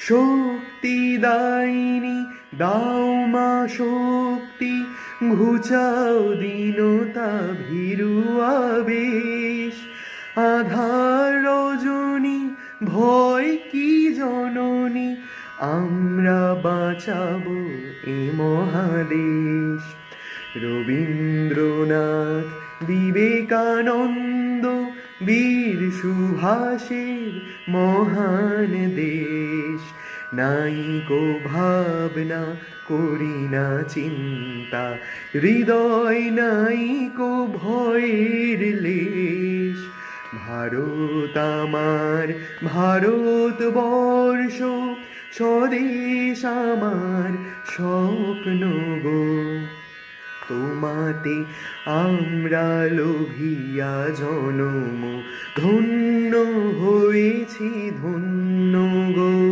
শক্তি দায়নি দাও মা শক্তি, ঘুচাও দীনতা ভীরু আবেশ। আধার রজনী ভয় কি জননী, আমরা বাঁচাবো এ মহাদেশ। রবীন্দ্রনাথ, বিবেকানন্দ, বীর সুভাষের মহান দেশ। নাইকো ভাবনা, করি না চিন্তা, হৃদয় নাইকো ভয়ের লেশ। ভারত আমার ভারতবর্ষ, স্বদেশ আমার স্বপ্ন গো। তোমাতে আমরা লোভিয়া জনম, ধন্য হয়েছি ধন্য।